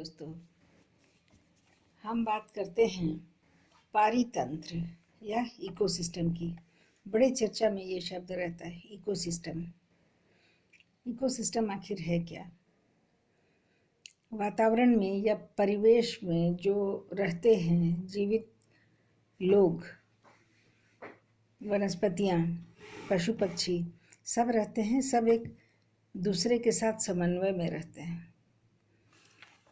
दोस्तों, हम बात करते हैं पारितंत्र या इकोसिस्टम की। बड़े चर्चा में ये शब्द रहता है इकोसिस्टम। इकोसिस्टम आखिर है क्या? वातावरण में या परिवेश में जो रहते हैं जीवित लोग, वनस्पतियाँ, पशु पक्षी सब रहते हैं, सब एक दूसरे के साथ समन्वय में रहते हैं।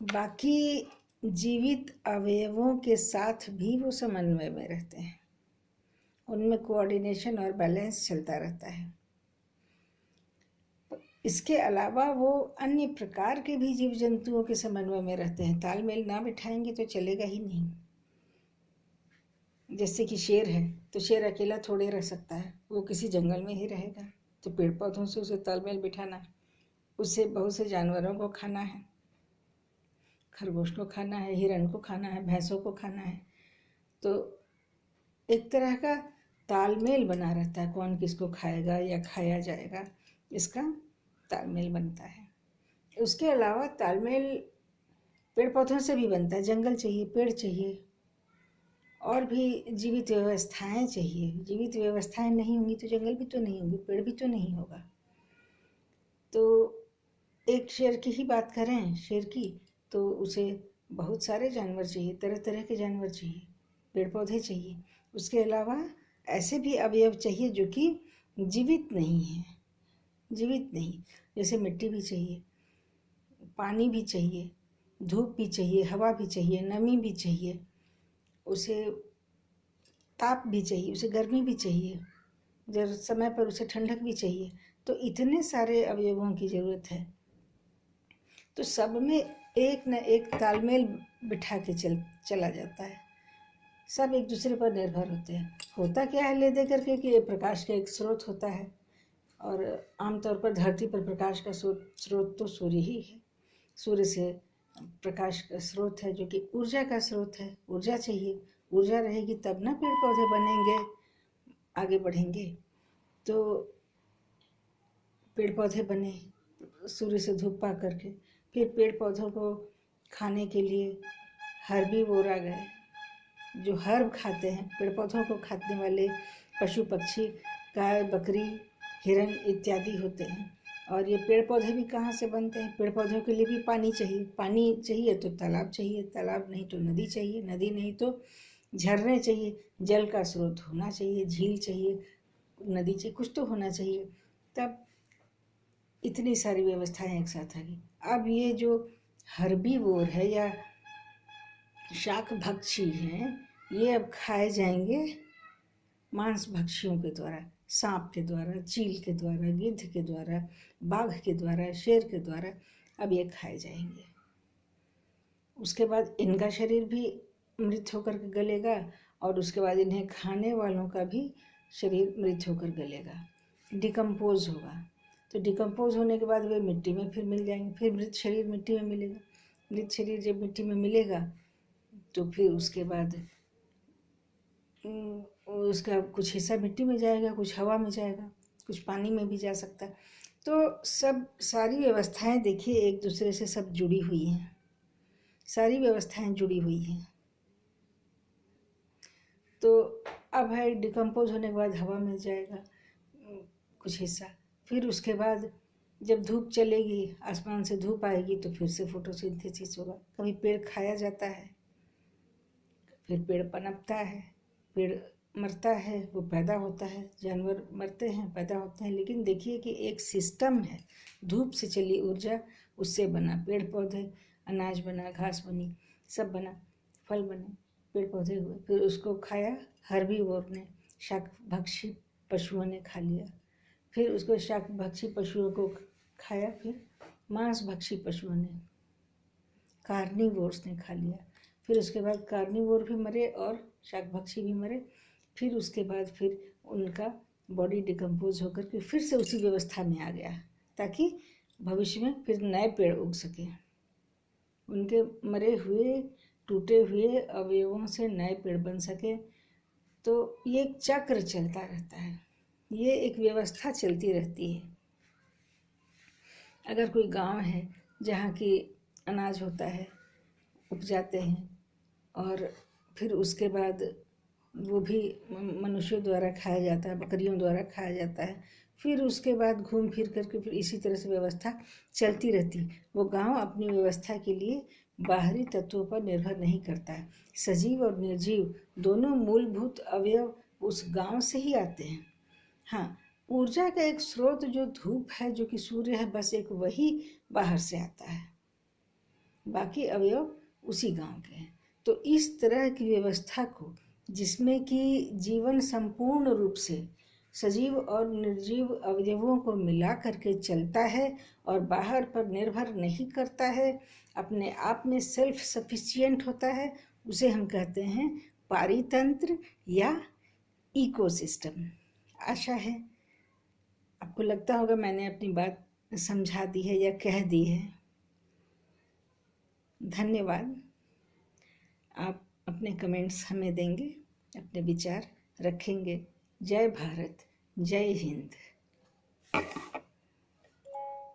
बाकी जीवित अवयवों के साथ भी वो समन्वय में रहते हैं, उनमें कोऑर्डिनेशन और बैलेंस चलता रहता है। इसके अलावा वो अन्य प्रकार के भी जीव जंतुओं के समन्वय में रहते हैं। तालमेल ना बिठाएंगे तो चलेगा ही नहीं। जैसे कि शेर है तो शेर अकेला थोड़े रह सकता है, वो किसी जंगल में ही रहेगा। तो पेड़ पौधों से उसे तालमेल बिठाना, उससे बहुत से जानवरों को खाना है, खरगोश को खाना है, हिरण को खाना है, भैंसों को खाना है। तो एक तरह का तालमेल बना रहता है, कौन किसको खाएगा या खाया जाएगा, इसका तालमेल बनता है। उसके अलावा तालमेल पेड़ पौधों से भी बनता है। जंगल चाहिए, पेड़ चाहिए, और भी जीवित व्यवस्थाएं चाहिए। जीवित व्यवस्थाएं नहीं होंगी तो जंगल भी तो नहीं होंगे, पेड़ भी तो नहीं होगा। तो एक शेर की ही बात करें, शेर की, तो उसे बहुत सारे जानवर चाहिए, तरह तरह के जानवर चाहिए, पेड़ पौधे चाहिए। उसके अलावा ऐसे भी अवयव चाहिए जो कि जीवित नहीं है, जीवित नहीं, जैसे मिट्टी भी चाहिए, पानी भी चाहिए, धूप भी चाहिए, हवा भी चाहिए, नमी भी चाहिए, उसे ताप भी चाहिए, उसे गर्मी भी चाहिए, जब समय पर उसे ठंडक भी चाहिए। तो इतने सारे अवयवों की ज़रूरत है। तो सब में एक न एक तालमेल बिठा के चला जाता है। सब एक दूसरे पर निर्भर होते हैं। होता क्या है ले दे करके कि प्रकाश का एक स्रोत होता है, और आमतौर पर धरती पर प्रकाश का स्रोत तो सूर्य ही है। सूर्य से प्रकाश का स्रोत है जो कि ऊर्जा का स्रोत है। ऊर्जा चाहिए, ऊर्जा रहेगी तब ना पेड़ पौधे बनेंगे, आगे बढ़ेंगे। तो पेड़ पौधे बने सूर्य से धूप पा करके, फिर पेड़ पौधों को खाने के लिए हर्बीवोर आ गए, जो हर्ब खाते हैं, पेड़ पौधों को खाने वाले पशु पक्षी, गाय, बकरी, हिरण इत्यादि होते हैं। और ये पेड़ पौधे भी कहाँ से बनते हैं? पेड़ पौधों के लिए भी पानी चाहिए। पानी चाहिए तो तालाब चाहिए, तालाब नहीं तो नदी चाहिए, नदी नहीं तो झरने चाहिए, जल का स्रोत होना चाहिए, झील चाहिए, नदी चाहिए, कुछ तो होना चाहिए। तब इतनी सारी व्यवस्थाएं एक साथ आ गई। अब ये जो हर्बीवोर है या शाक भक्षी हैं, ये अब खाए जाएंगे मांस भक्षियों के द्वारा, सांप के द्वारा, चील के द्वारा, गिद्ध के द्वारा, बाघ के द्वारा, शेर के द्वारा अब ये खाए जाएंगे। उसके बाद इनका शरीर भी मृत होकर के गलेगा, और उसके बाद इन्हें खाने वालों का भी शरीर मृत होकर गलेगा, डिकम्पोज होगा। तो डिकम्पोज होने के बाद वे मिट्टी में फिर मिल जाएंगे। फिर मृत शरीर मिट्टी में मिलेगा। मृत शरीर जब मिट्टी में मिलेगा तो फिर उसके बाद उसका कुछ हिस्सा मिट्टी में जाएगा, कुछ हवा में जाएगा, कुछ पानी में भी जा सकता है। तो सब सारी व्यवस्थाएं देखिए एक दूसरे से सब जुड़ी हुई हैं, सारी व्यवस्थाएं जुड़ी हुई हैं। तो अब है डिकम्पोज होने के बाद हवा में जाएगा कुछ हिस्सा, फिर उसके बाद जब धूप चलेगी, आसमान से धूप आएगी, तो फिर से फोटोसिंथेसिस होगा। कभी पेड़ खाया जाता है, फिर पेड़ पनपता है, पेड़ मरता है, वो पैदा होता है, जानवर मरते हैं, पैदा होते हैं। लेकिन देखिए कि एक सिस्टम है, धूप से चली ऊर्जा, उससे बना पेड़ पौधे, अनाज बना, घास बनी, सब बना, फल बने, पेड़ पौधे हुए, फिर उसको खाया हर्बीवोर ने, शाकभक्षी पशुओं ने खा लिया, फिर उसको शाकभक्षी पशुओं को खाया, फिर मांसभक्षी पशुओं ने, कार्निवोर्स ने खा लिया, फिर उसके बाद कार्निवोर भी मरे और शाकभक्षी भी मरे। फिर उसके बाद फिर उनका बॉडी डिकम्पोज होकर के फिर से उसी व्यवस्था में आ गया, ताकि भविष्य में फिर नए पेड़ उग सकें। उनके मरे हुए टूटे हुए अवयवों से नए पेड़ बन सके। तो ये एक चक्र चलता रहता है, ये एक व्यवस्था चलती रहती है। अगर कोई गांव है जहाँ की अनाज होता है, उपजाते हैं और फिर उसके बाद वो भी मनुष्यों द्वारा खाया जाता है, बकरियों द्वारा खाया जाता है। फिर उसके बाद घूम फिर करके फिर इसी तरह से व्यवस्था चलती रहती। वो गांव अपनी व्यवस्था के लिए बाहरी तत्वों पर निर्भर नहीं करता है। सजीव और निर्जीव दोनों मूलभूत अवयव उस गांव से ही आते हैं। हाँ, ऊर्जा का एक स्रोत जो धूप है, जो कि सूर्य है, बस एक वही बाहर से आता है, बाकी अवयव उसी गांव के हैं। तो इस तरह की व्यवस्था को, जिसमें कि जीवन संपूर्ण रूप से सजीव और निर्जीव अवयवों को मिला करके चलता है और बाहर पर निर्भर नहीं करता है, अपने आप में सेल्फ सफिशिएंट होता है, उसे हम कहते हैं पारितंत्र या इकोसिस्टम। आशा है आपको लगता होगा मैंने अपनी बात समझा दी है या कह दी है। धन्यवाद। आप अपने कमेंट्स हमें देंगे, अपने विचार रखेंगे। जय भारत, जय हिंद।